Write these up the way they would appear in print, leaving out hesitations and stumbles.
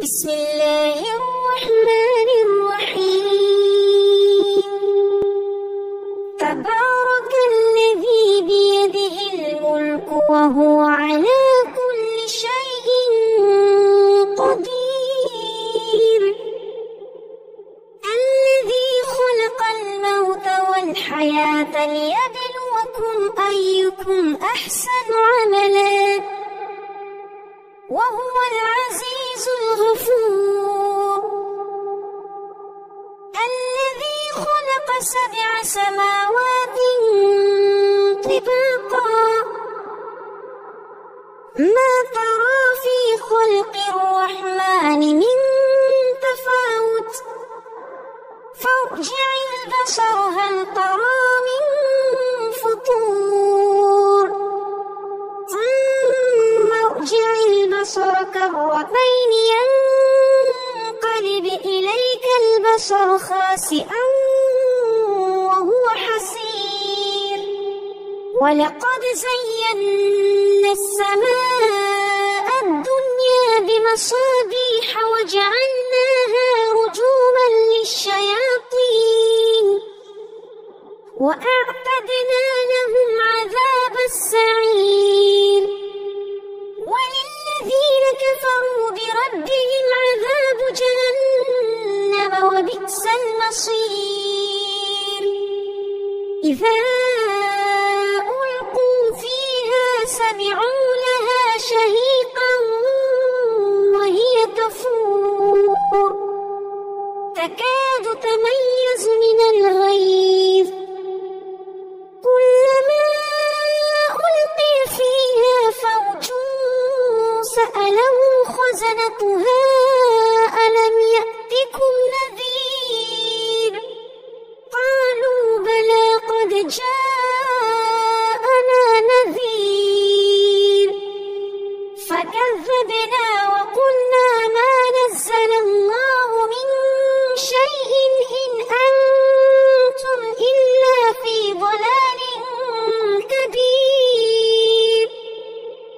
بسم الله الرحمن الرحيم. تبارك الذي بيده الملك وهو على كل شيء قدير. الذي خلق الموت والحياة ليبلوكم أيكم أحسن عملا وهو العزيز الغفور. الذي خلق 7 سماوات طباقا ما ترى في خلق الرحمن من تفاوت فارجع البصر هل ترى من فطور ثم ارجع البصر كرتين ينقلب إليك البصر خاسئا وهو حسير. ولقد زينا السماء الدنيا بمصابيح وجعلناها رجوما للشياطين وأعتدنا لهم عذاب السعير. وللذين كفروا بربهم عذاب جهنم وبئس المصير. إذا ألقوا فيها سمعوا لها شهيقا وهي تفور تكاد تميز من الغيظ كلما ألقي فيها فوج سألهم خزنتها ألم يأتكم نذير قالوا بلى قد جاءنا نذير فكذبنا وقلنا ما نزل الله من شيء إن أنتم إلا في ضلال كبير.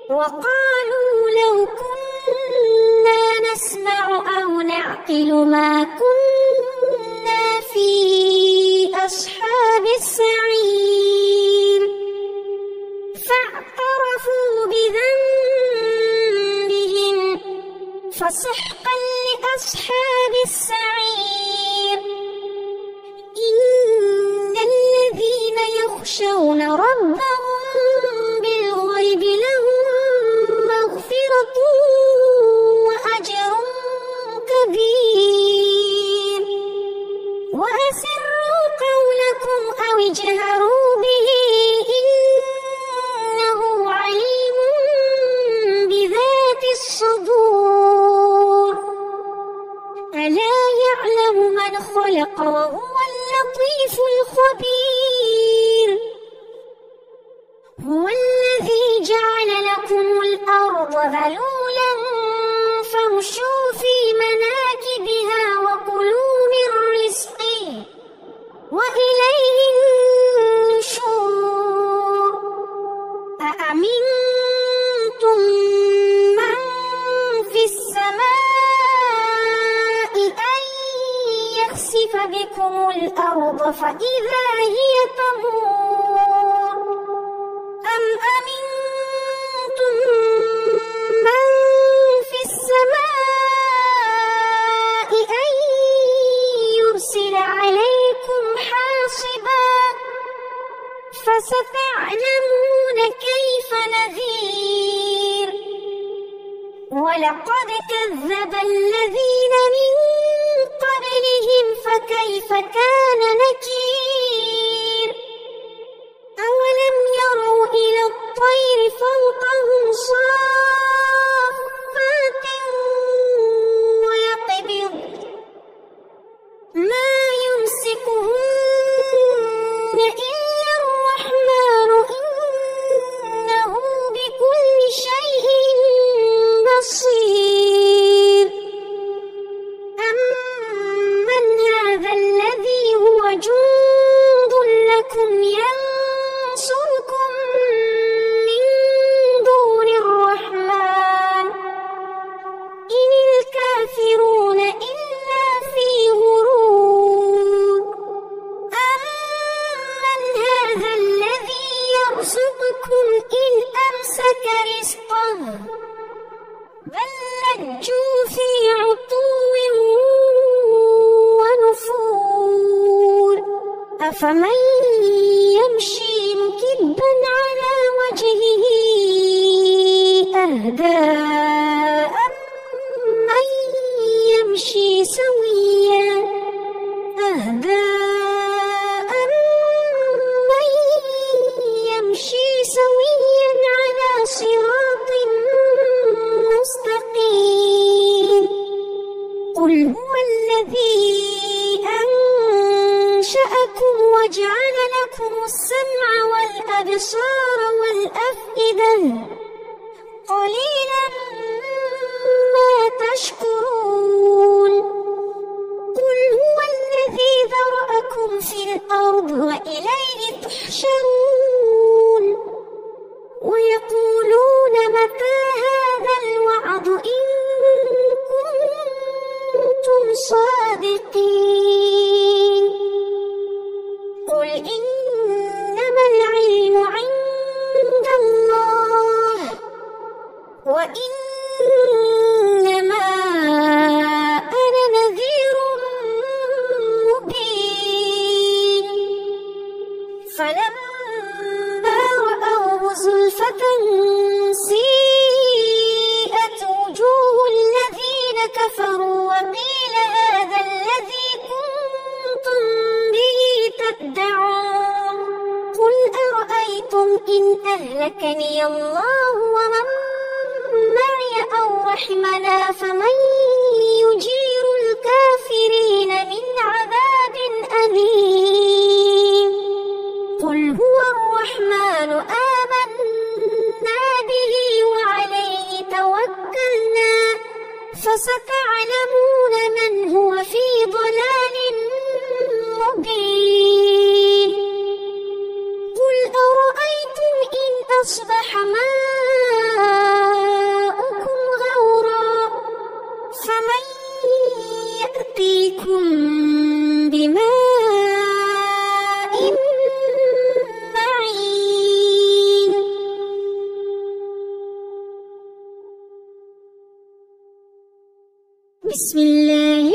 وقالوا لو كنا نسمع أو نعقل ما كنا في أصحاب السعير. فاعترفوا بذنبهم فسحقا لأصحاب السعير. إن الذين يخشون ربهم بالغيب لهم مغفرة وأجر كبير. وأسروا قولكم أو اجهروا به إنه عليم بذات الصدور. ألا يعلم من خلق وهو اللطيف الخبير. هو الذي جعل لكم الأرض ذلولا فامشوا في مناكبها وكلوا من رزقه وإليه النشور. أأمنتم من في السماء أن يخسف بكم الأرض فإذا هي تمور أم أمنتم من في السماء أن يرسل عليكم حاصبا فستعلمون كيف نذير. ولقد كذب الذين من قبلهم فكيف كان نكير. أولم يروا إلى الطير فوقهم صافات ويقبض ما يمسكهن إلا الرحمن إنه بكل شيء بصير. أمن هذا الذي هو جند لكم ينصركم من دون الرحمن أفمن يمشي مكبا على وجهه أهدى أمن يمشي سويا على صراط مستقيم قل هو الذي أنشأكم وجعل لكم السمع والأبصار والأفئدة قليلا ما تشكرون قل هو الذي ذرأكم في الأرض وإليه تحشرون ويقولون متى هذا الوعد إن كنتم صادقين قل إنما العلم عند الله وإنما أنا نذير مبين فلما رأوه زلفة سيئت وجوه الذين كفروا وقيل هذا الذي كنتم به تدعون قل أرأيتم إن أهلكني الله ومن معي أو رحمنا فمن يجير الكافرين من عذاب أليم قل هو الرحمن آمنا به وعليه توكلنا فستعلمون من هو في ضلال مبين قل أرأيتم إن أصبح ماؤكم غورا فمن يأتيكم بماء معين بسم الله